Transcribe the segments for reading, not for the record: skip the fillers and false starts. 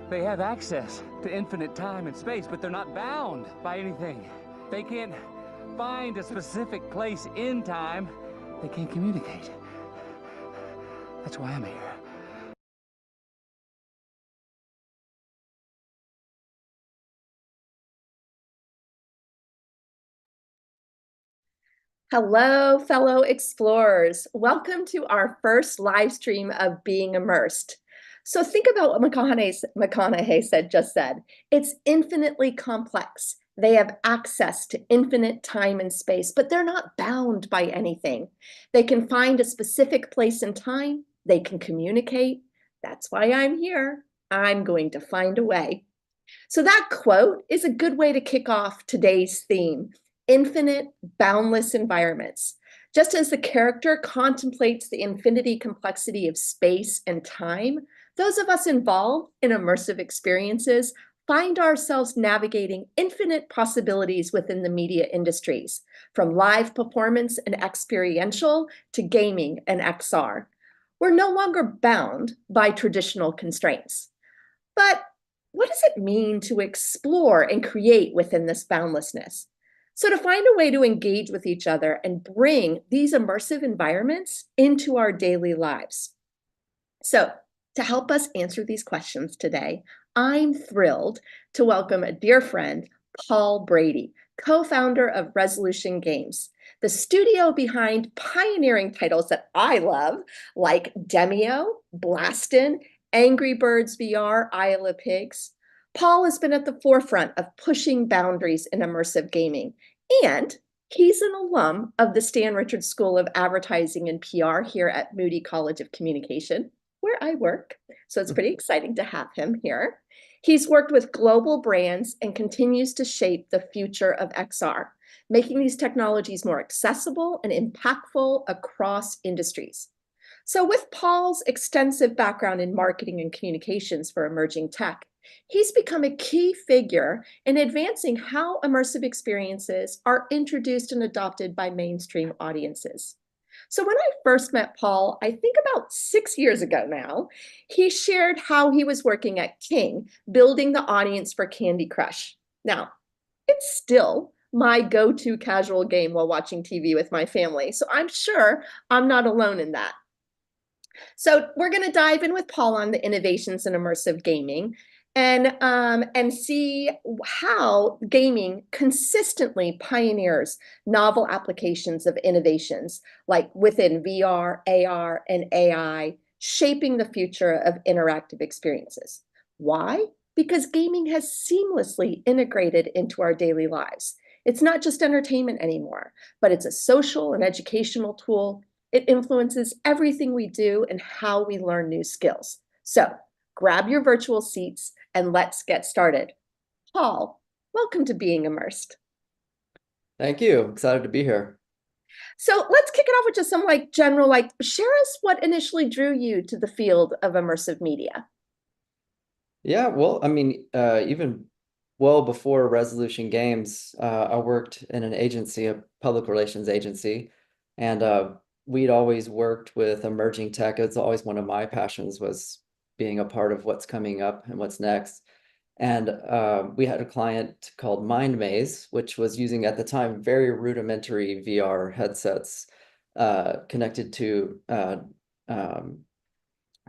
They have access to infinite time and space, but they're not bound by anything. They can't find a specific place in time. They can't communicate. That's why I'm here. Hello, fellow explorers. Welcome to our first live stream of Being Immersed. So think about what McConaughey just said. It's infinitely complex. They have access to infinite time and space, but they're not bound by anything. They can find a specific place and time. They can communicate. That's why I'm here. I'm going to find a way. So that quote is a good way to kick off today's theme, infinite, boundless environments. Just as the character contemplates the infinity complexity of space and time, those of us involved in immersive experiences find ourselves navigating infinite possibilities within the media industries, from live performance and experiential to gaming and XR. We're no longer bound by traditional constraints. But what does it mean to explore and create within this boundlessness? So to find a way to engage with each other and bring these immersive environments into our daily lives. So to help us answer these questions today, I'm thrilled to welcome a dear friend, Paul Brady, co-founder of Resolution Games, the studio behind pioneering titles that I love, like Demeo, Blaston, Angry Birds VR, Isle of Pigs. Paul has been at the forefront of pushing boundaries in immersive gaming, and he's an alum of the Stan Richards School of Advertising and PR here at Moody College of Communication, where I work. So it's pretty exciting to have him here. He's worked with global brands and continues to shape the future of XR, making these technologies more accessible and impactful across industries. So with Paul's extensive background in marketing and communications for emerging tech, he's become a key figure in advancing how immersive experiences are introduced and adopted by mainstream audiences. So when I first met Paul, I think about 6 years ago now, he shared how he was working at King, building the audience for Candy Crush. Now, it's still my go-to casual game while watching TV with my family, so I'm sure I'm not alone in that. So we're going to dive in with Paul on the innovations in immersive gaming and see how gaming consistently pioneers novel applications of innovations like within VR, AR, and AI, shaping the future of interactive experiences. Why? Because gaming has seamlessly integrated into our daily lives. It's not just entertainment anymore, but it's a social and educational tool. It influences everything we do and how we learn new skills. So grab your virtual seats and let's get started. Paul, welcome to Being Immersed. Thank you. Excited to be here. So let's kick it off with just some general, share us what initially drew you to the field of immersive media. Yeah, well, I mean, even well before Resolution Games, I worked in an agency, a public relations agency, and we'd always worked with emerging tech. It's always one of my passions was being a part of what's coming up and what's next. And we had a client called Mind Maze, which was using at the time very rudimentary VR headsets connected to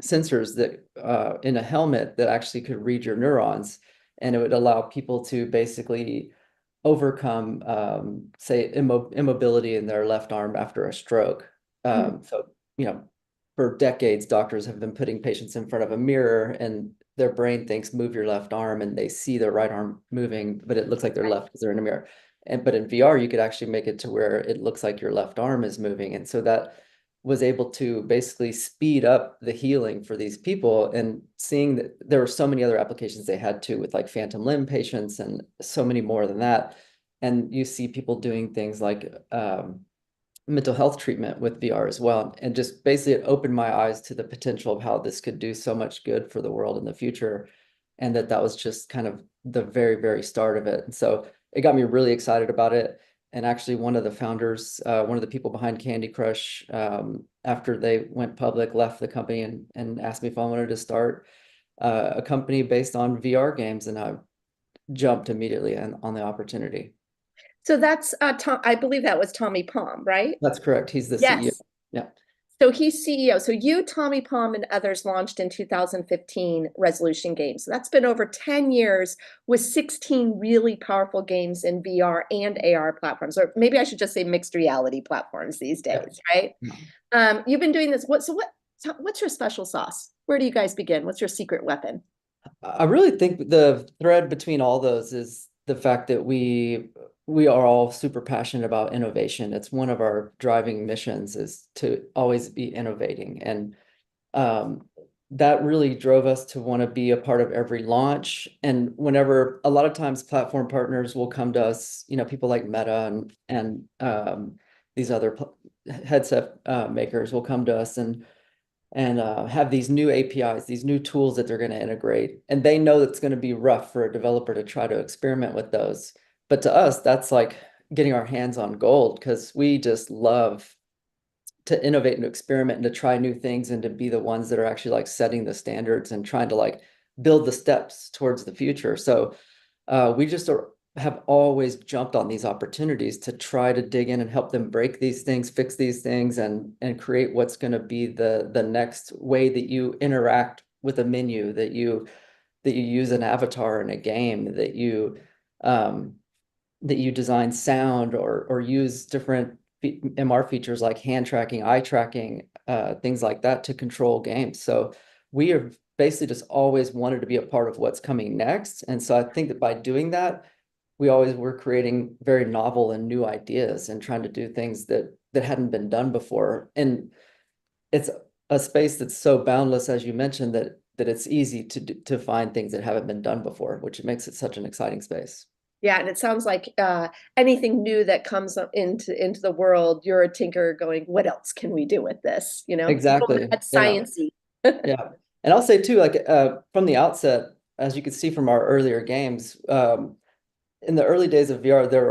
sensors that in a helmet that actually could read your neurons, and it would allow people to basically overcome, say, immobility in their left arm after a stroke. So, for decades, doctors have been putting patients in front of a mirror and their brain thinks move your left arm and they see their right arm moving, but it looks like they're left because they're in a mirror. But in VR, you could actually make it to where it looks like your left arm is moving. And so that was able to basically speed up the healing for these people, and seeing that there were so many other applications they had too, with like phantom limb patients and so many more than that. And you see people doing things like mental health treatment with VR as well. And just basically it opened my eyes to the potential of how this could do so much good for the world in the future. And that was just kind of the very, very start of it. And so it got me really excited about it. And actually one of the founders, one of the people behind Candy Crush, after they went public, left the company and asked me if I wanted to start a company based on VR games, and I jumped immediately on the opportunity. So that's I believe that was Tommy Palm, right? That's correct. He's the CEO. Yes. Yeah. So he's CEO. So you, Tommy Palm, and others launched in 2015 Resolution Games. So that's been over 10 years with 16 really powerful games in VR and AR platforms, or maybe I should just say mixed reality platforms these days, right? You've been doing this. What's your special sauce? Where do you guys begin? What's your secret weapon? I really think the thread between all those is the fact that we are all super passionate about innovation. It's one of our driving missions is to always be innovating. And that really drove us to want to be a part of every launch. And whenever a lot of times platform partners will come to us, people like Meta and these other headset makers will come to us and have these new APIs, these new tools that they're going to integrate. And they know that it's going to be rough for a developer to try to experiment with those. But to us, that's like getting our hands on gold because we just love to innovate and experiment and to try new things and to be the ones that are actually like setting the standards and trying to like build the steps towards the future. So we just have always jumped on these opportunities to try to dig in and help them break these things, fix these things, and create what's going to be the next way that you interact with a menu, that you use an avatar in a game, that you design sound or use different MR features like hand tracking, eye tracking, things like that to control games. So we have basically just always wanted to be a part of what's coming next. And so I think that by doing that, we always were creating very novel and new ideas and trying to do things that hadn't been done before. And it's a space that's so boundless, as you mentioned, that it's easy to find things that haven't been done before, which makes it such an exciting space. Yeah, and it sounds like anything new that comes into the world, you're a tinker going, what else can we do with this? Exactly. That's sciencey. Yeah. And I'll say too, like from the outset, as you could see from our earlier games, in the early days of VR, there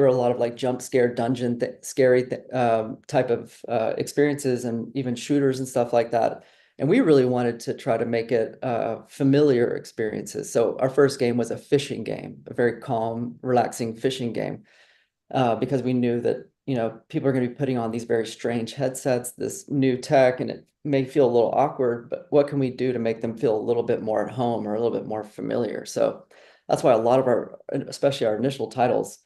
were a lot of like jump scare dungeon scary type of experiences and even shooters and stuff like that. And we really wanted to try to make it familiar experiences. So our first game was a fishing game, a very calm, relaxing fishing game, because we knew that people are going to be putting on these very strange headsets, this new tech, and it may feel a little awkward. But what can we do to make them feel a little bit more at home or a little bit more familiar? So that's why a lot of especially our initial titles,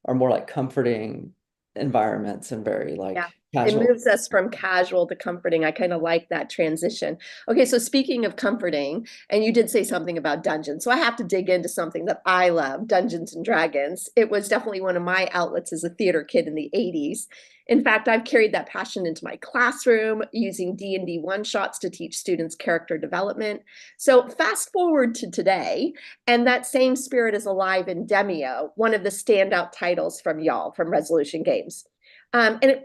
are more like comforting environments and very like casual. It moves us from casual to comforting. I kind of like that transition. Okay, so speaking of comforting, and you did say something about dungeons, so I have to dig into something that I love, Dungeons and Dragons. It was definitely one of my outlets as a theater kid in the 80s. In fact, I've carried that passion into my classroom using D&D one-shots to teach students character development. So fast forward to today, and that same spirit is alive in Demeo, one of the standout titles from y'all, from Resolution Games. And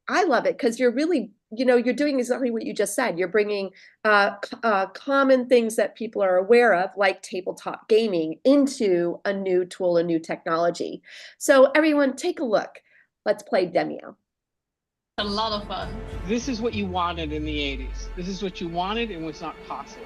I love it because you're really, you're doing exactly what you just said. You're bringing common things that people are aware of, like tabletop gaming, into a new tool, a new technology. So everyone, take a look. Let's play Demeo. A lot of fun. This is what you wanted in the 80s. This is what you wanted and was not possible.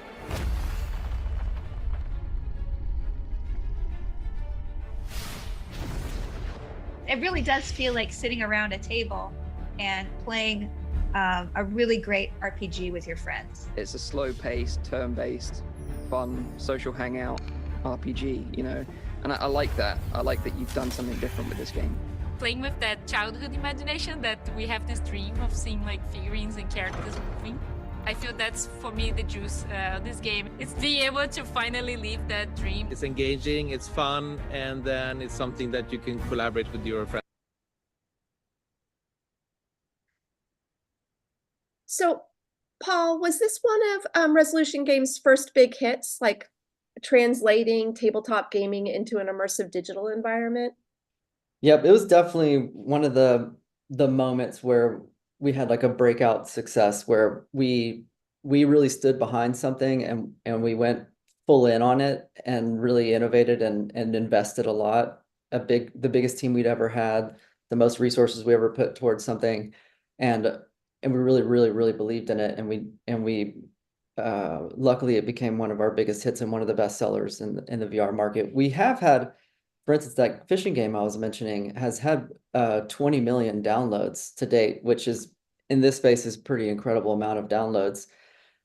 It really does feel like sitting around a table and playing a really great RPG with your friends. It's a slow-paced, turn-based, fun, social hangout RPG, and I like that. I like that you've done something different with this game. Playing with that childhood imagination that we have this dream of seeing like figurines and characters moving. I feel that's, for me, the juice of this game. It's being able to finally live that dream. It's engaging, it's fun, and then it's something that you can collaborate with your friends. So, Paul, was this one of Resolution Games' first big hits, like translating tabletop gaming into an immersive digital environment? Yep, it was definitely one of the moments where we had like a breakout success where we really stood behind something and we went full in on it and really innovated and invested a lot. The biggest team we'd ever had, the most resources we ever put towards something, and we really believed in it, and we luckily it became one of our biggest hits and one of the best sellers in the VR market. We have had, for instance, that fishing game I was mentioning has had 20 million downloads to date, which is in this space is pretty incredible amount of downloads.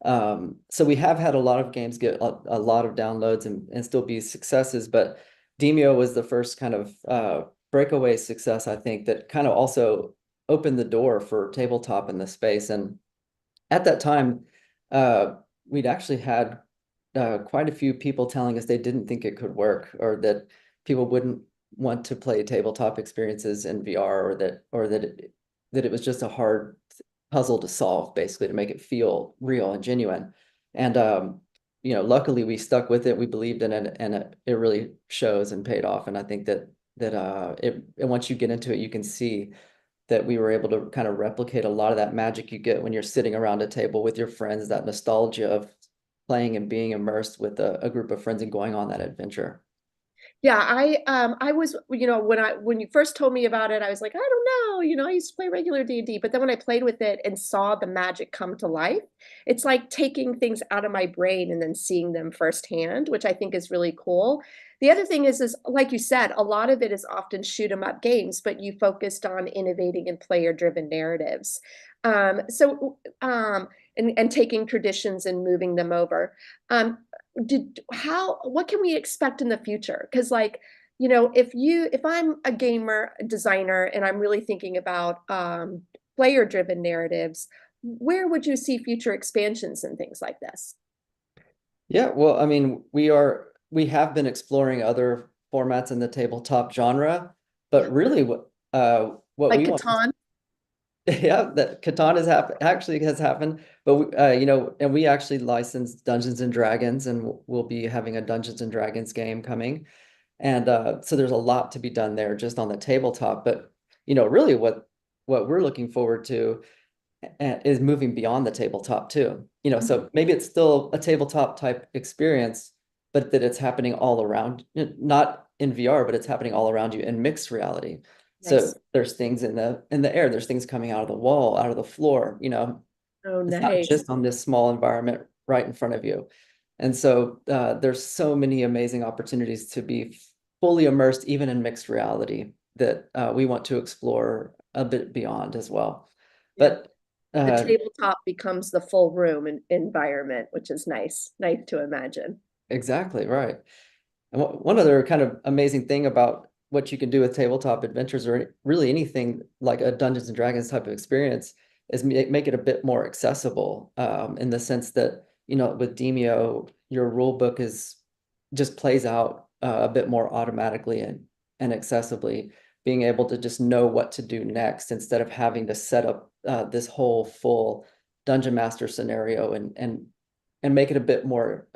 So we have had a lot of games get a lot of downloads and still be successes, but Demeo was the first kind of breakaway success, I think, that kind of also opened the door for tabletop in the space. And at that time, we'd actually had quite a few people telling us they didn't think it could work, or that people wouldn't want to play tabletop experiences in VR, or that it was just a hard puzzle to solve, basically, to make it feel real and genuine. And you know, luckily we stuck with it. We believed in it, and it really shows and paid off. And I think that once you get into it, you can see that we were able to kind of replicate a lot of that magic you get when you're sitting around a table with your friends, that nostalgia of playing and being immersed with a group of friends and going on that adventure. Yeah, I was, you know, when you first told me about it, I was like, I don't know, you know, I used to play regular D&D, but then when I played with it and saw the magic come to life, it's like taking things out of my brain and then seeing them firsthand, which I think is really cool. The other thing is like you said, a lot of it is often shoot 'em up games, but you focused on innovating in player-driven narratives. And taking traditions and moving them over. What can we expect in the future? Because, like, you know, if I'm a gamer designer and I'm really thinking about player-driven narratives, where would you see future expansions and things like this? Yeah, well, I mean, we have been exploring other formats in the tabletop genre, but really what Like we want. Catan? Yeah, that Catan has happened, but you know, and we actually licensed Dungeons and Dragons, and we'll be having a Dungeons and Dragons game coming, and so there's a lot to be done there just on the tabletop. But you know, really, what we're looking forward to is moving beyond the tabletop too. You know, so maybe it's still a tabletop type experience, but that it's happening all around, not in VR, but it's happening all around you in mixed reality. So Nice. there's things in the air, there's things coming out of the wall, out of the floor, you know. Oh, It's not nice. just on this small environment right in front of you. And so there's so many amazing opportunities to be fully immersed, even in mixed reality, that we want to explore a bit beyond as well. Yeah. But The tabletop becomes the full room environment, which is nice to imagine. exactly, right. And one other kind of amazing thing about what you can do with tabletop adventures, or really anything like a Dungeons and Dragons type of experience, is make it a bit more accessible, in the sense that, you know, with Demeo, your rule book just plays out a bit more automatically and accessibly, being able to just know what to do next instead of having to set up this whole full dungeon master scenario and make it a bit more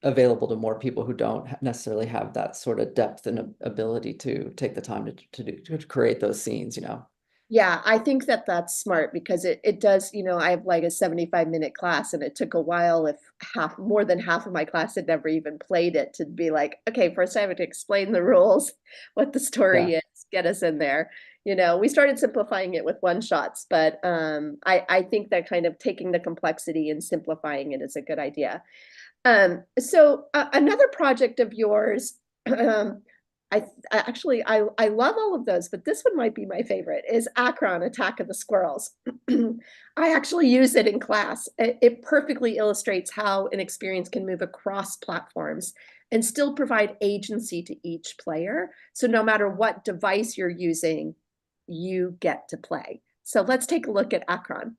available to more people who don't necessarily have that sort of depth and ability to take the time to create those scenes, you know. Yeah, I think that's smart because it does, you know, I have like a 75-minute class and it took a while, if more than half of my class had never even played it, to be like, okay, first I have to explain the rules, what the story is, get us in there. You know, we started simplifying it with one-shots, but I think that kind of taking the complexity and simplifying it is a good idea. So another project of yours, I love all of those, but this one might be my favorite, is Acron, Attack of the Squirrels. I actually use it in class. It perfectly illustrates how an experience can move across platforms and still provide agency to each player. So no matter what device you're using, you get to play. So let's take a look at Acron.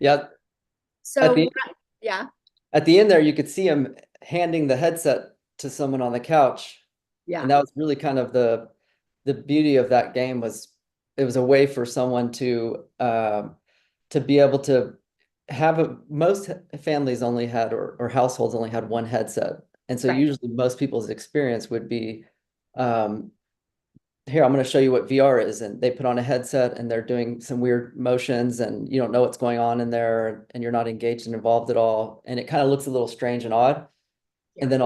Yeah. So, the- yeah, At the end there, you could see him handing the headset to someone on the couch. yeah, And that was really kind of the beauty of that game was it was a way for someone to be able to have most families only had or households only had one headset. And so right. usually most people's experience would be, here, I'm going to show you what VR is. And they put on a headset and they're doing some weird motions and you don't know what's going on in there and you're not engaged and involved at all. And it kind of looks a little strange and odd. Yeah. And then,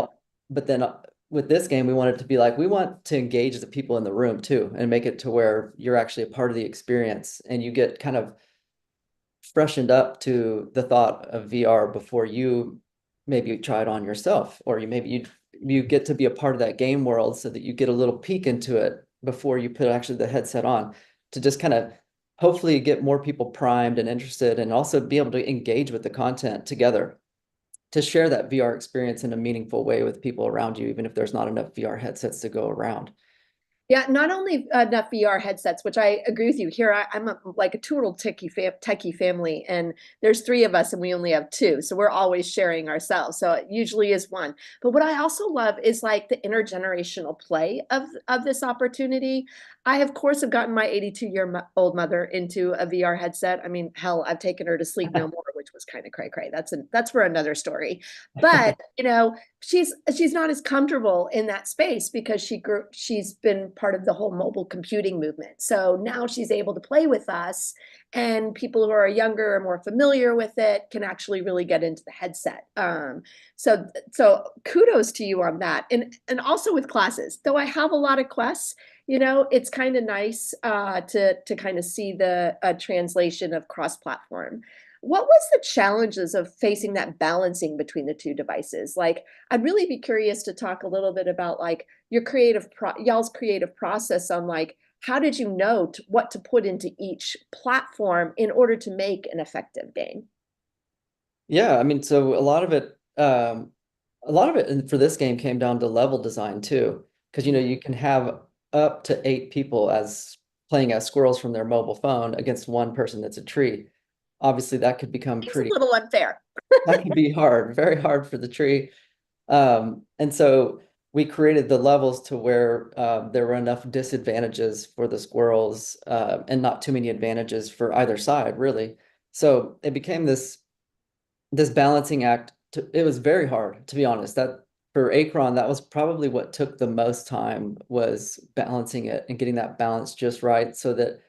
but then with this game, we want it to be like, we want to engage the people in the room too, and make it to where you're actually a part of the experience and you get kind of freshened up to the thought of VR before you maybe try it on yourself, or you get to be a part of that game world so that you get a little peek into it before you put actually the headset on, to just kind of hopefully get more people primed and interested and also be able to engage with the content together, to share that VR experience in a meaningful way with people around you, even if there's not enough VR headsets to go around. Yeah, not only enough VR headsets, which I agree with you. Here, I'm like a total techie family, and there's 3 of us, and we only have 2, so we're always sharing ourselves. So it usually is 1. But what I also love is like the intergenerational play of this opportunity. I, of course, have gotten my 82-year-old mother into a VR headset. I mean, hell, I've taken her to Sleep No More, which was kind of cray-cray. That's for another story. But she's not as comfortable in that space because she's been part of the whole mobile computing movement. So now she's able to play with us, and people who are younger or more familiar with it can actually really get into the headset. So kudos to you on that. And also with classes, though I have a lot of quests, it's kind of nice to kind of see the translation of cross-platform. What was the challenges of facing that balancing between the 2 devices? Like, I'd really be curious to talk a little bit about like your y'all's creative process on like, how did you know what to put into each platform in order to make an effective game? Yeah, I mean, so a lot of it and for this game came down to level design too, because you can have up to 8 people playing as squirrels from their mobile phone against one person that's a tree. Obviously, that could become It's a little unfair. that can be hard, very hard for the tree. And so we created the levels to where there were enough disadvantages for the squirrels and not too many advantages for either side, really. So it became this balancing act. It was very hard, to be honest. That for Acron, that was probably what took the most time, was balancing it and getting that balance just right, so that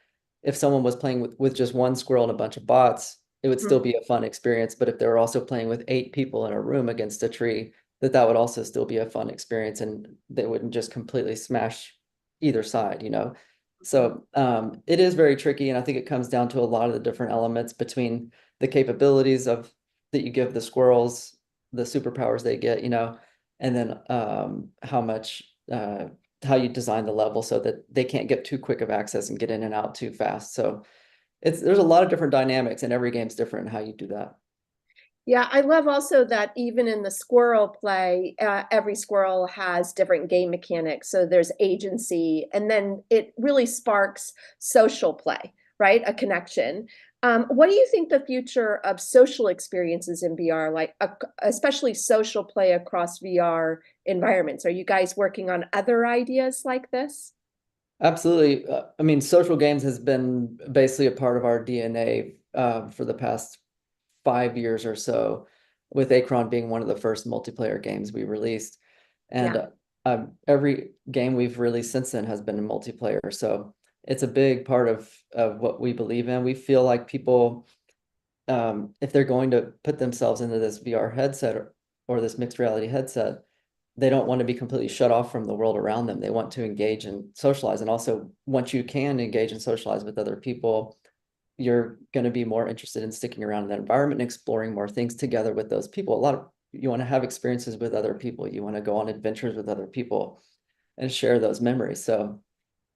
if someone was playing with just one squirrel and a bunch of bots, it would still be a fun experience. But if they were also playing with 8 people in a room against a tree, that would also still be a fun experience, and they wouldn't just completely smash either side, So it is very tricky, and I think it comes down to a lot of the different elements between the capabilities that you give the squirrels, the superpowers they get, and then how you design the level so that they can't get too quick of access and get in and out too fast. So there's a lot of different dynamics, and every game's different in how you do that. Yeah, I love also that even in the squirrel play, every squirrel has different game mechanics. So there's agency, and then it really sparks social play, right? A connection. What do you think the future of social experiences in VR, like especially social play across VR environments? Are you guys working on other ideas like this? Absolutely. I mean, social games has been basically a part of our DNA for the past 5 years or so, with Acron being one of the first multiplayer games we released. And every game we've released since then has been in multiplayer. So it's a big part of what we believe in. We feel like people, if they're going to put themselves into this VR headset or this mixed reality headset, they don't want to be completely shut off from the world around them. They want to engage and socialize. And also, once you can engage and socialize with other people, you're going to be more interested in sticking around in that environment and exploring more things together with those people. You want to have experiences with other people. You want to go on adventures with other people and share those memories. So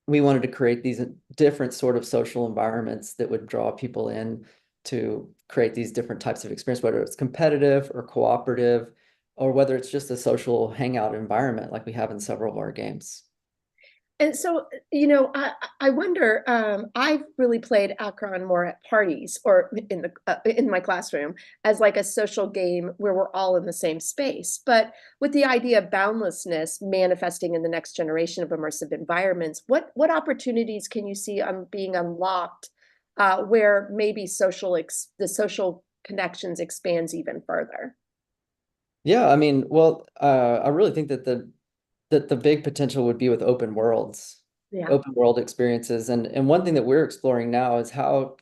we wanted to create these different sort of social environments that would draw people in to create these different types of experience, whether it's competitive or cooperative, or whether it's just a social hangout environment like we have in several of our games. And so, I wonder, I've really played Akron more at parties or in my classroom as like a social game where we're all in the same space. But with the idea of boundlessness manifesting in the next generation of immersive environments, what opportunities can you see being unlocked where maybe the social connections expands even further? Yeah, I mean, well, I really think that the big potential would be with open worlds, Yeah. open world experiences. And one thing that we're exploring now is how,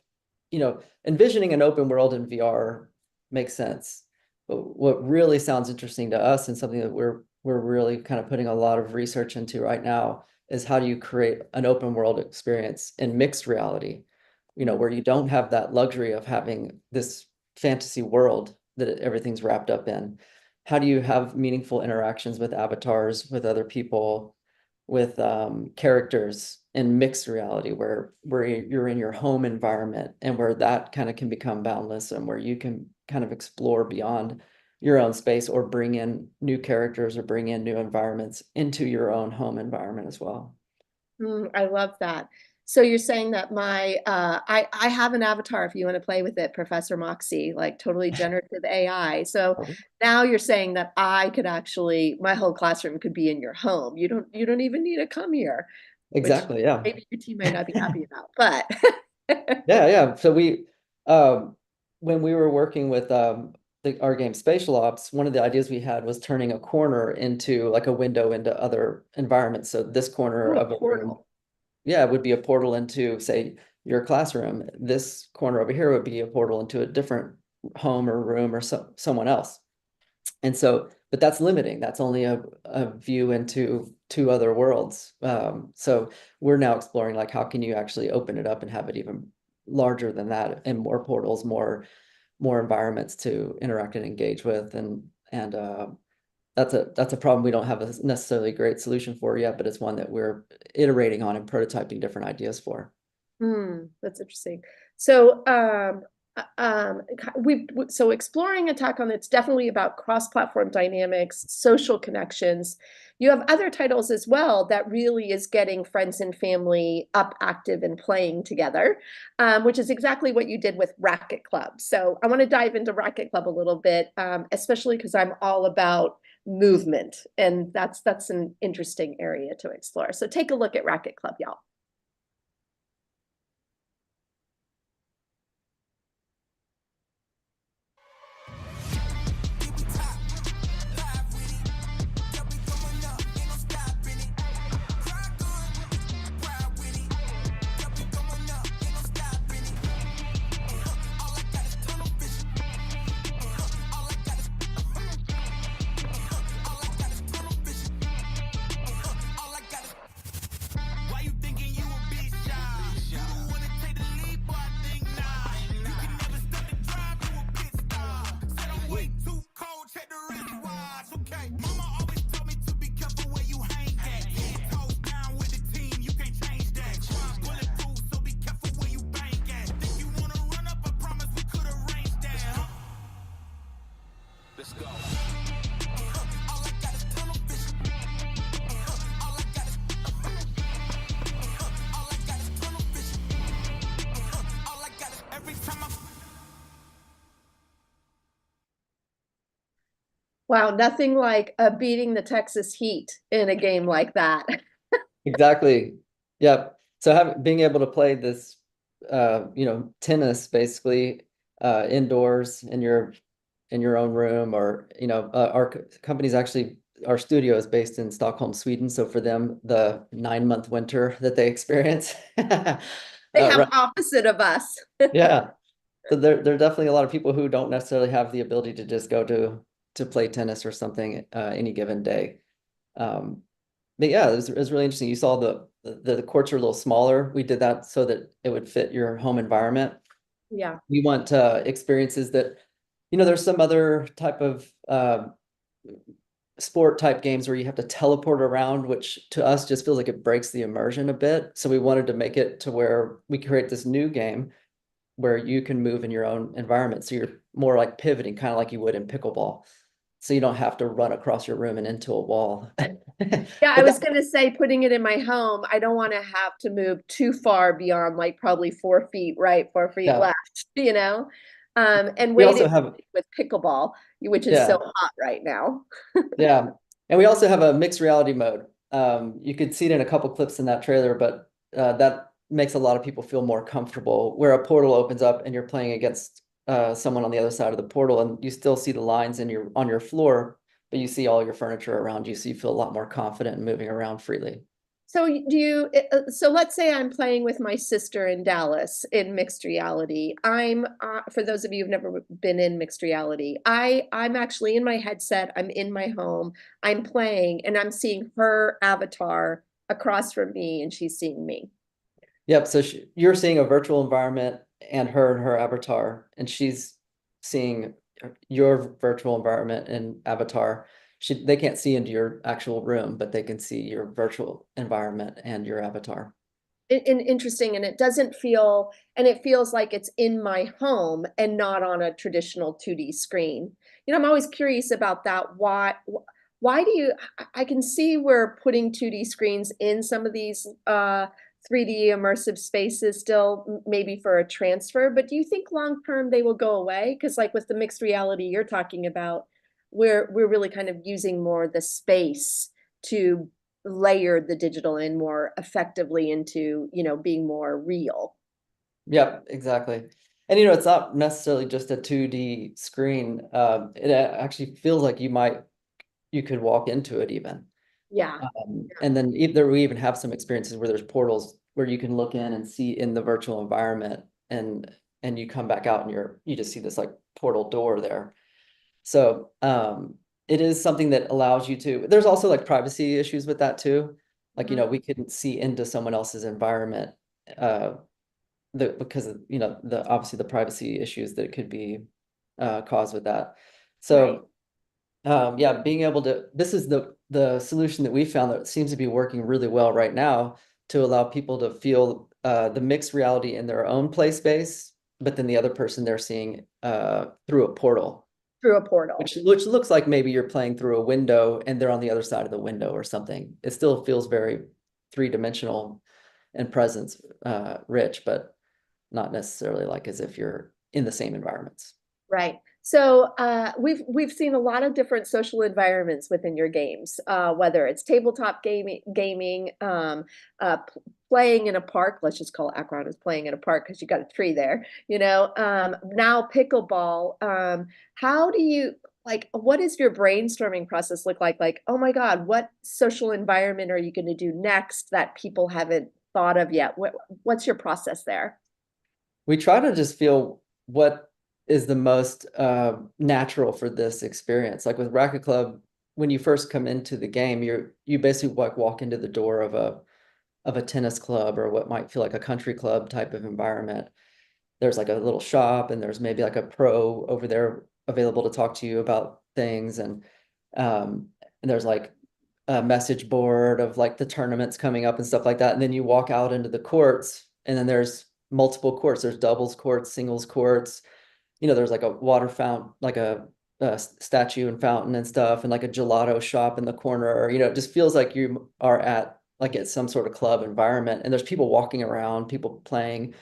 envisioning an open world in VR makes sense. But what really sounds interesting to us and something that we're really kind of putting a lot of research into right now is how do you create an open world experience in mixed reality, where you don't have that luxury of having this fantasy world that everything's wrapped up in. How do you have meaningful interactions with avatars, with other people, with characters in mixed reality where you're in your home environment and where that kind of can become boundless and where you can kind of explore beyond your own space or bring in new characters or bring in new environments into your own home environment as well. I love that. So you're saying that I have an avatar if you want to play with it, Professor Moxie, like totally generative AI. So now you're saying that my whole classroom could be in your home. You don't even need to come here. Exactly. Yeah. Maybe your team might not be happy about, but Yeah. So when we were working with our game Spatial Ops, one of the ideas we had was turning a corner into like a window into other environments. So this corner of a room, yeah, it would be a portal into, say, your classroom. This corner over here would be a portal into a different home or room or someone else. And so, but that's limiting. That's only a view into two other worlds. So we're now exploring like how can you actually open it up and have it even larger than that and more portals, more environments to interact and engage with. And that's a problem we don't have a necessarily great solution for yet, but it's one that we're iterating on and prototyping different ideas for. That's interesting. So so exploring Attack on it's definitely about cross-platform dynamics, social connections. You have other titles as well that really is getting friends and family up, active, and playing together, which is exactly what you did with Racket Club. So I want to dive into Racket Club a little bit, especially because I'm all about movement, and that's an interesting area to explore. So take a look at Racket Club, y'all. Wow, nothing like beating the Texas Heat in a game like that. Exactly. Yep. So being able to play this, tennis basically indoors in your own room, or our company's actually, our studio is based in Stockholm, Sweden. So for them, the 9-month winter that they experience, they have opposite of us. Yeah. So there are definitely a lot of people who don't necessarily have the ability to just go to play tennis or something any given day. But yeah, it was really interesting. You saw the courts are a little smaller. We did that so that it would fit your home environment. Yeah. We want experiences that, there's some other type of sport type games where you have to teleport around, which to us just feels like it breaks the immersion a bit. So we wanted to make it to where we create this new game where you can move in your own environment. So you're more like pivoting, kind of like you would in pickleball. so you don't have to run across your room and into a wall. Yeah, I was going to say, putting it in my home, I don't want to have to move too far beyond like probably 4 feet right, 4 feet Yeah. left, you know? And We also waiting have, with pickleball, which is yeah, so hot right now. yeah. And we also have a mixed reality mode. You could see it in a couple clips in that trailer, but that makes a lot of people feel more comfortable, where a portal opens up and you're playing against someone on the other side of the portal, and you still see the lines on your floor, but you see all your furniture around you, so you feel a lot more confident in moving around freely. So so let's say I'm playing with my sister in Dallas in mixed reality. I'm for those of you who've never been in mixed reality, I'm actually in my headset, I'm in my home, I'm playing, and I'm seeing her avatar across from me, and she's seeing me. Yep. So you're seeing a virtual environment and her avatar, and she's seeing your virtual environment and avatar. They can't see into your actual room, but they can see your virtual environment and your avatar. Interesting, and it doesn't feel, and it feels like it's in my home and not on a traditional 2D screen. You know, I'm always curious about that. Why do you, I can see we're putting 2D screens in some of these 3D immersive spaces still, maybe for a transfer, but do you think long term they will go away? Because like with the mixed reality you're talking about, we're really kind of using more the space to layer the digital in more effectively into, you know, being more real. Yep, exactly. And you know, it's not necessarily just a 2D screen. It actually feels like you could walk into it even. Yeah. And then we even have some experiences where there's portals where you can look in and see in the virtual environment, and you come back out and you just see this like portal door there. So it is something that allows you to, there's also like privacy issues with that too. Like, you know, we couldn't see into someone else's environment because of, you know, obviously the privacy issues that could be caused with that. So yeah, being able to, this is the solution that we found that seems to be working really well right now, to allow people to feel the mixed reality in their own play space, but then the other person they're seeing through a portal. Through a portal. Which looks like maybe you're playing through a window and they're on the other side of the window or something. It still feels very three-dimensional and presence rich, but not necessarily like as if you're in the same environments. Right. So we've seen a lot of different social environments within your games, whether it's tabletop gaming, playing in a park. Let's just call Akron as playing in a park because you got a tree there. You know, now pickleball. How do you, like, what does your brainstorming process look like? Like, oh my God, what social environment are you going to do next that people haven't thought of yet? What's your process there? We try to just feel what is the most natural for this experience. Like with Racket Club, when you first come into the game, you basically like walk into the door of a tennis club or what might feel like a country club type of environment. There's like a little shop and there's maybe like a pro over there available to talk to you about things, and there's like a message board of like the tournaments coming up and stuff like that. And then you walk out into the courts, and then there's multiple courts. There's doubles courts, singles courts. You know, there's like a water fountain, like a statue and fountain and stuff, and like a gelato shop in the corner. You know, it just feels like you are at some sort of club environment, and there's people walking around, people playing.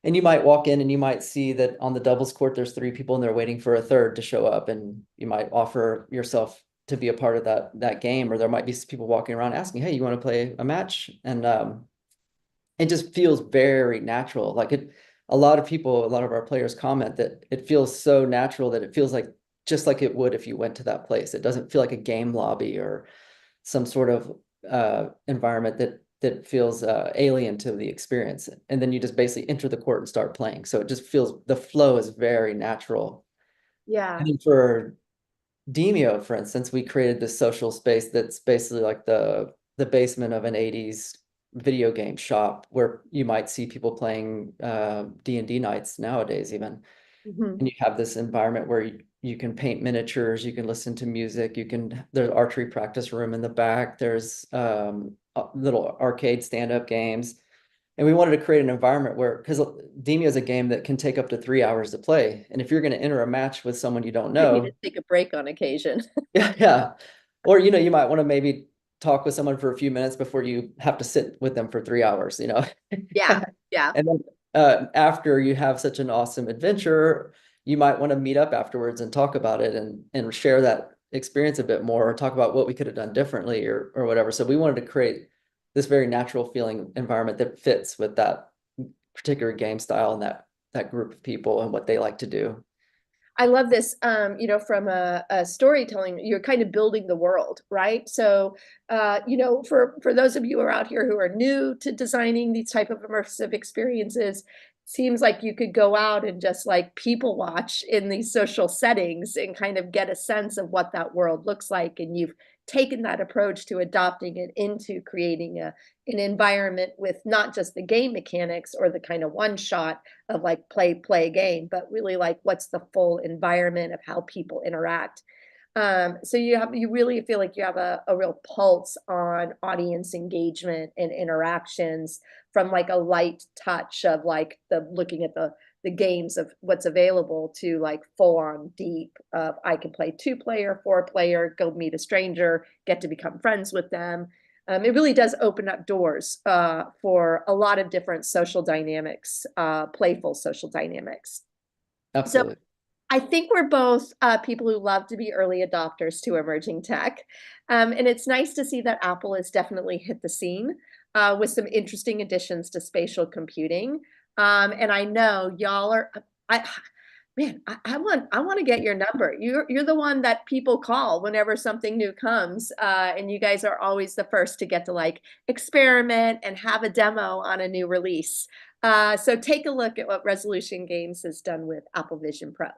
And you might walk in and you might see that on the doubles court, there's 3 people and they're waiting for a third to show up, and you might offer yourself to be a part of that game. Or there might be people walking around asking, hey, you want to play a match? And it just feels very natural. Like a lot of our players comment that it feels so natural that it feels like just like it would if you went to that place. It doesn't feel like a game lobby or some sort of environment that feels alien to the experience. And then you just basically enter the court and start playing. So it just feels, the flow is very natural. Yeah. And then for Demeo, for instance, we created this social space that's basically like the basement of an 80s video game shop, where you might see people playing D&D nights nowadays even. And you have this environment where you can paint miniatures, you can listen to music, there's archery practice room in the back, there's little arcade stand-up games, And we wanted to create an environment where, because Demeo is a game that can take up to 3 hours to play. And if you're going to enter a match with someone you don't I need know, to take a break on occasion. yeah. Or, you might want to maybe talk with someone for a few minutes before you have to sit with them for 3 hours, Yeah, yeah. And then after you have such an awesome adventure, you might want to meet up afterwards and talk about it and share that experience a bit more, or talk about what we could have done differently or whatever. So we wanted to create this very natural feeling environment that fits with that particular game style and that group of people and what they like to do. I love this, from a storytelling, you're kind of building the world, right? So, for those of you who are out here who are new to designing these type of immersive experiences, seems like you could go out and just like people watch in these social settings and kind of get a sense of what that world looks like. And you've taken that approach to adopting it into creating an environment with not just the game mechanics or the kind of one shot of like play game, but really like what's the full environment of how people interact. So you really feel like you have a real pulse on audience engagement and interactions, from like a light touch of like the looking at the games of what's available, to like full on deep of I can play 2-player, 4-player, go meet a stranger, get to become friends with them. It really does open up doors for a lot of different social dynamics, playful social dynamics. Absolutely. So I think we're both people who love to be early adopters to emerging tech. And it's nice to see that Apple has definitely hit the scene with some interesting additions to spatial computing. And I know y'all are, I want to get your number. You're the one that people call whenever something new comes, and you guys are always the first to get to like experiment and have a demo on a new release. So take a look at what Resolution Games has done with Apple Vision Pro.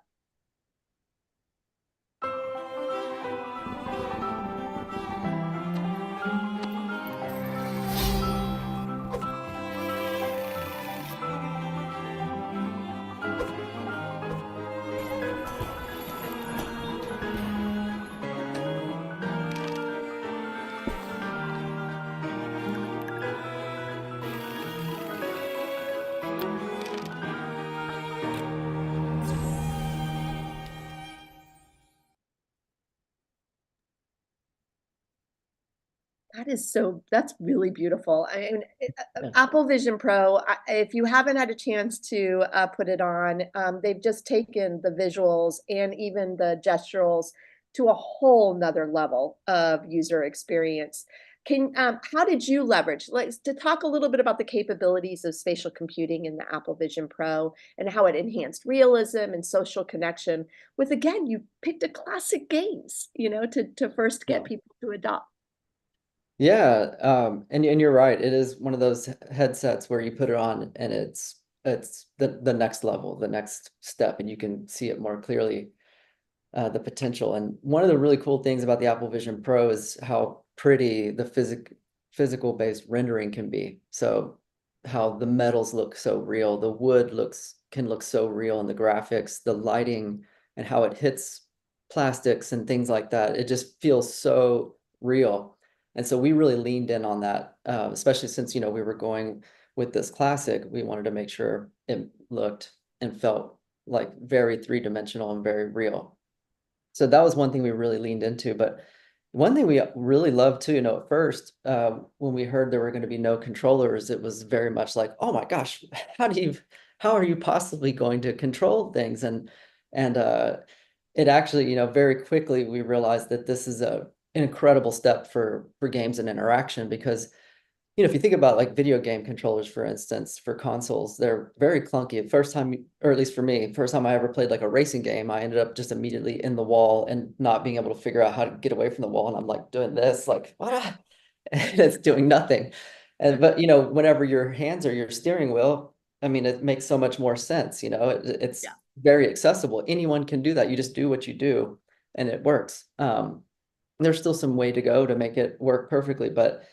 That's really beautiful. I mean, Apple Vision Pro, if you haven't had a chance to put it on, they've just taken the visuals and even the gesturals to a whole nother level of user experience. How did you leverage, like, to talk a little bit about the capabilities of spatial computing in the Apple Vision Pro and how it enhanced realism and social connection with, again, you picked a classic games, to first get people to adopt. Yeah, and you're right. It is one of those headsets where you put it on and it's the next level, the next step, and you can see it more clearly, the potential. And one of the really cool things about the Apple Vision Pro is how pretty the physical-based rendering can be. So how the metals look so real, the wood can look so real in the graphics, the lighting and how it hits plastics and things like that. It just feels so real. And so we really leaned in on that, especially since, we were going with this classic. We wanted to make sure it looked and felt like very three-dimensional and very real. So that was one thing we really leaned into. But one thing we really loved too, at first, when we heard there were going to be no controllers, it was very much like, oh my gosh, how are you possibly going to control things? And it actually, very quickly we realized that this is an incredible step for games and interaction, because if you think about like video game controllers, for instance, for consoles, they're very clunky. First time, or at least for me, first time I ever played like a racing game, I ended up just immediately in the wall and not being able to figure out how to get away from the wall. And I'm like doing this, like, what? And it's doing nothing. But whenever your hands are your steering wheel, I mean, it makes so much more sense. It's very accessible. Anyone can do that. You just do what you do and it works. There's still some way to go to make it work perfectly, but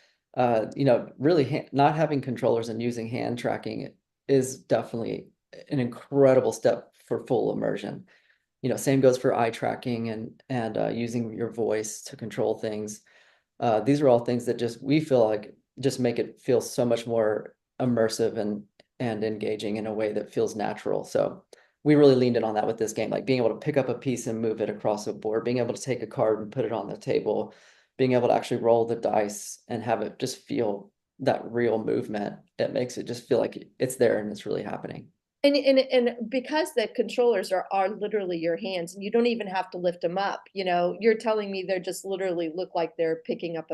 really not having controllers and using hand tracking is definitely an incredible step for full immersion. Same goes for eye tracking and using your voice to control things. These are all things that we feel like just make it feel so much more immersive and engaging in a way that feels natural. So we really leaned in on that with this game, like being able to pick up a piece and move it across a board, being able to take a card and put it on the table, being able to actually roll the dice and have it just feel that real movement. It makes it just feel like it's there and it's really happening. And because the controllers are literally your hands, and you don't even have to lift them up, you know, you're telling me they're just literally look like they're picking up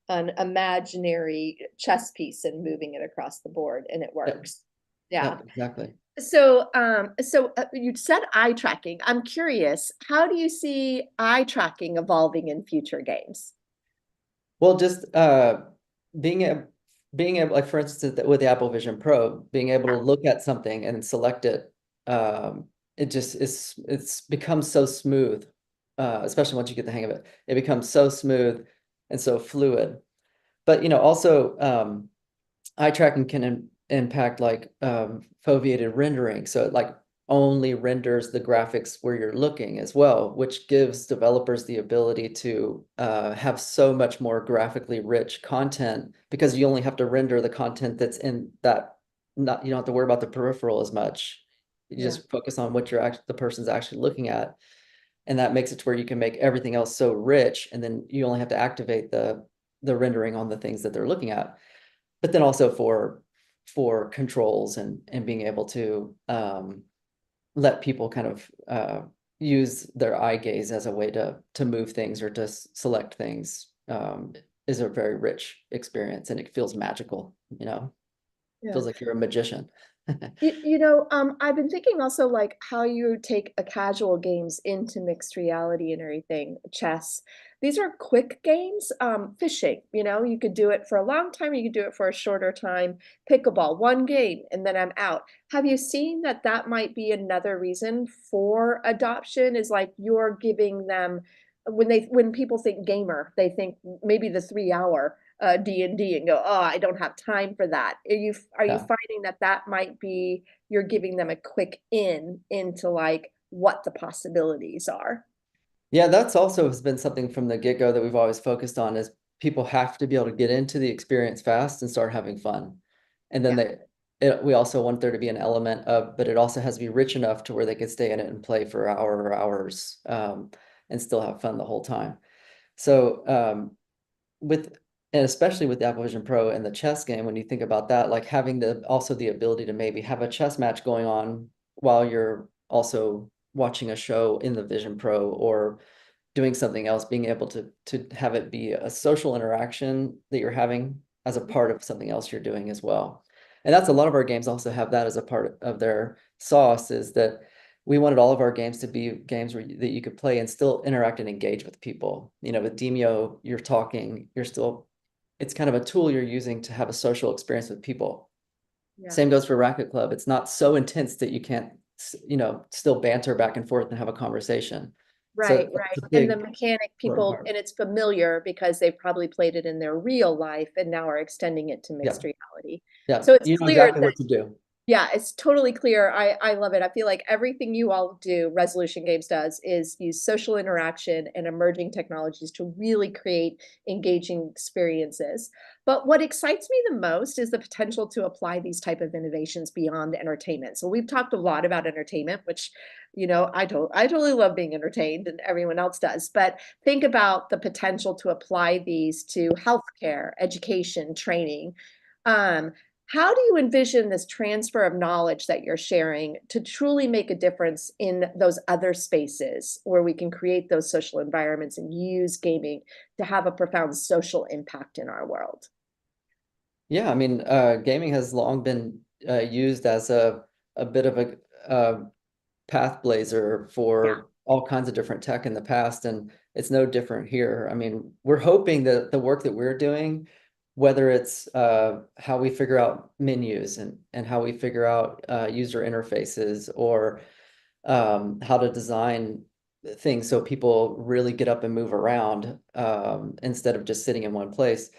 an imaginary chess piece and moving it across the board, and it works. Yeah. Exactly. So, you said eye tracking. I'm curious, how do you see eye tracking evolving in future games? Well, just being able, like for instance, with the Apple Vision Pro, being able to look at something and select it, it just it's become so smooth, especially once you get the hang of it. It becomes so smooth and so fluid. But also eye tracking can impact like foveated rendering, so it like only renders the graphics where you're looking as well, which gives developers the ability to have so much more graphically rich content, because you only have to render the content that's in that. You don't have to worry about the peripheral as much. You just focus on what the person's actually looking at, and that makes it to where you can make everything else so rich, and then you only have to activate the rendering on the things that they're looking at. But then also for controls and being able to let people kind of use their eye gaze as a way to move things or to select things, is a very rich experience, and it feels magical, feels like you're a magician. I've been thinking also like how you take a casual games into mixed reality and everything, chess. These are quick games. Fishing, you could do it for a long time, you could do it for a shorter time. Pickleball, one game, and then I'm out. Have you seen that might be another reason for adoption, is like you're giving them, when people think gamer, they think maybe the 3 hour D&D and go, oh, I don't have time for that. Are you finding that might be, you're giving them a quick into like what the possibilities are? Yeah, that's also has been something from the get-go that we've always focused on, is people have to be able to get into the experience fast and start having fun. And then we also want there to be an element of, but it also has to be rich enough to where they could stay in it and play for an hour or hours, and still have fun the whole time. So and especially with the Apple Vision Pro and the chess game, when you think about that, like having also the ability to maybe have a chess match going on while you're also watching a show in the Vision Pro or doing something else, being able to have it be a social interaction that you're having as a part of something else you're doing as well. And that's a lot of our games also have that as a part of their sauce, is that we wanted all of our games to be games that you could play and still interact and engage with people. With Demeo, you're talking, it's kind of a tool you're using to have a social experience with people. Same goes for Racket Club. It's not so intense that you can't, still banter back and forth and have a conversation. Right. And the mechanic people, and it's familiar because they've probably played it in their real life and now are extending it to mixed reality. Yeah. So it's you know clear exactly what to do. Yeah, it's totally clear. I love it. I feel like everything you all do, Resolution Games does, is use social interaction and emerging technologies to really create engaging experiences. But what excites me the most is the potential to apply these type of innovations beyond entertainment. So we've talked a lot about entertainment, which, I totally love being entertained, and everyone else does. But think about the potential to apply these to healthcare, education, training. How do you envision this transfer of knowledge that you're sharing to truly make a difference in those other spaces where we can create those social environments and use gaming to have a profound social impact in our world? Yeah, I mean, gaming has long been used as a bit of a path blazer for all kinds of different tech in the past, and it's no different here. I mean, we're hoping that the work that we're doing, whether it's how we figure out menus and how we figure out user interfaces, or how to design things so people really get up and move around instead of just sitting in one place,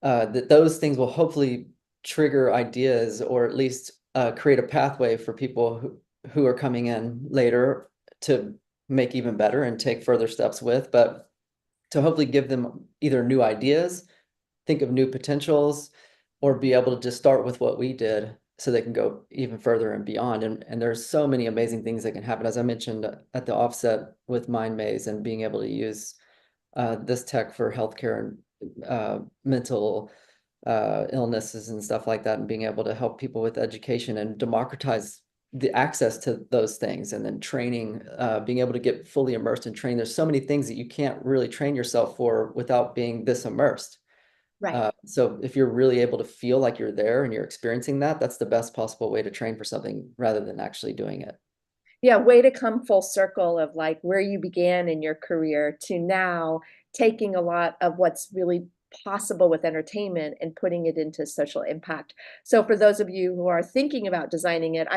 that those things will hopefully trigger ideas, or at least create a pathway for people who are coming in later to make even better and take further steps with, but to hopefully give them either new ideas, think of new potentials, or be able to just start with what we did so they can go even further and beyond. And there's so many amazing things that can happen. As I mentioned at the offset with Mind Maze and being able to use this tech for healthcare and mental illnesses and stuff like that, and being able to help people with education and democratize the access to those things, and then training, being able to get fully immersed and trained. There's so many things that you can't really train yourself for without being this immersed. Right. So if you're really able to feel like you're there and you're experiencing that, that's the best possible way to train for something rather than actually doing it. Yeah, way to come full circle of like where you began in your career to now taking a lot of what's really possible with entertainment and putting it into social impact. So for those of you who are thinking about designing it,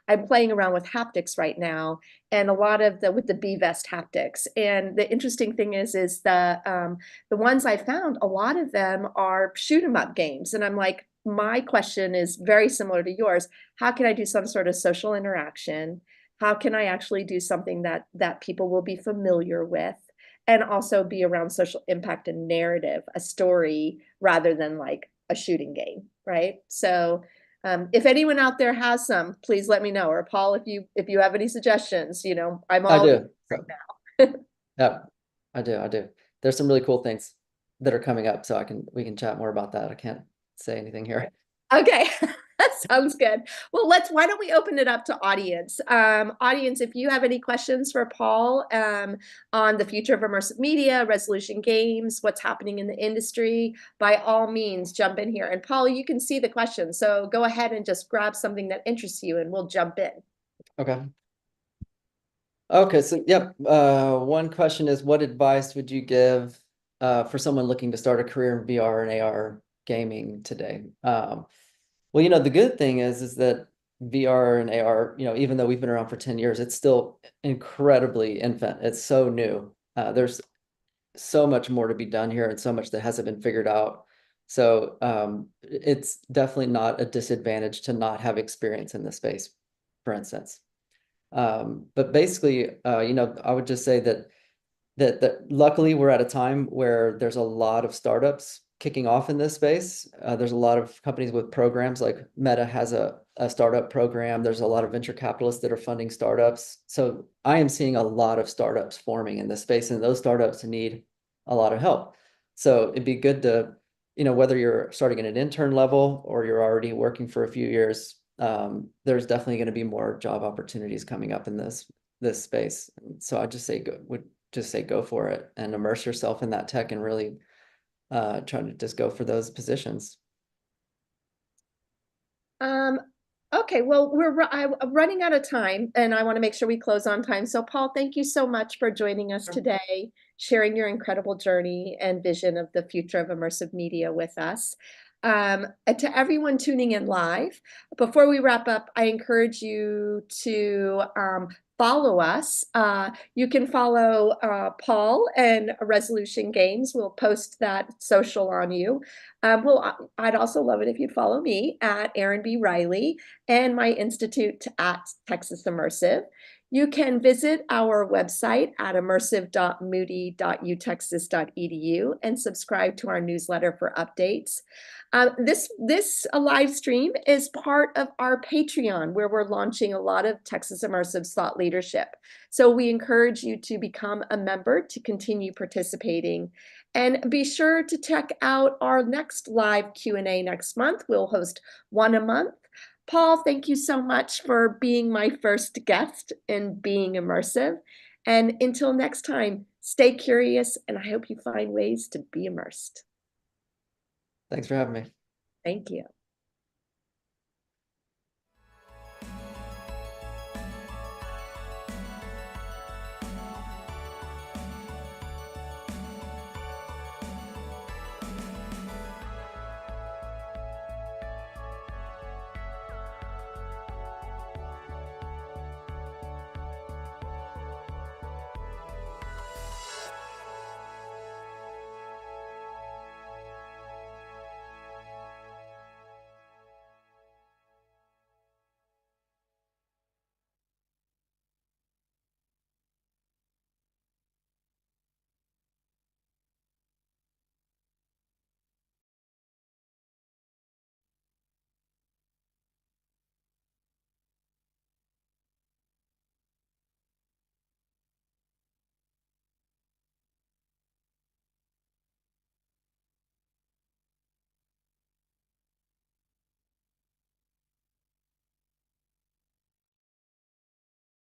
I'm playing around with haptics right now, and a lot of with the B-Vest haptics. And the interesting thing is the ones I found, a lot of them are shoot 'em up games. And I'm like, my question is very similar to yours. How can I do some sort of social interaction? How can I actually do something that people will be familiar with, and also be around social impact and narrative, a story rather than like a shooting game, right? So if anyone out there has some, please let me know. Or Paul, if you have any suggestions, I'm all I do. right now. Yeah, I do. There's some really cool things that are coming up, so we can chat more about that. I can't say anything here. Okay, that sounds good. Well, why don't we open it up to audience? Audience, if you have any questions for Paul on the future of immersive media, resolution games, what's happening in the industry, by all means, jump in here. And Paul, you can see the questions, so go ahead and just grab something that interests you and we'll jump in. Okay, so yep. One question is, what advice would you give for someone looking to start a career in VR and AR gaming today? Well, the good thing is that VR and AR, even though we've been around for 10 years, it's still incredibly infant. It's so new. There's so much more to be done here and so much that hasn't been figured out. So it's definitely not a disadvantage to not have experience in this space, for instance. But basically, I would just say that luckily we're at a time where there's a lot of startups kicking off in this space. There's a lot of companies with programs, like Meta has a startup program. There's a lot of venture capitalists that are funding startups. So I am seeing a lot of startups forming in this space, and those startups need a lot of help. So it'd be good to, whether you're starting at an intern level or you're already working for a few years, there's definitely going to be more job opportunities coming up in this space. And so I would just say go for it and immerse yourself in that tech and really try to just go for those positions. Okay, well, I'm running out of time, and I want to make sure we close on time. So Paul, thank you so much for joining us today, sharing your incredible journey and vision of the future of immersive media with us. And to everyone tuning in live, before we wrap up, I encourage you to follow us. You can follow Paul and Resolution Games. We'll post that social on you. I'd also love it if you'd follow me at Erin B. Reilly and my institute at Texas Immersive. You can visit our website at immersive.moody.utexas.edu and subscribe to our newsletter for updates. This live stream is part of our Patreon, where we're launching a lot of Texas Immersive's thought leadership. So we encourage you to become a member to continue participating. And be sure to check out our next live Q&A next month. We'll host one a month. Paul, thank you so much for being my first guest in Being Immersive. And until next time, stay curious, and I hope you find ways to be immersed. Thanks for having me. Thank you.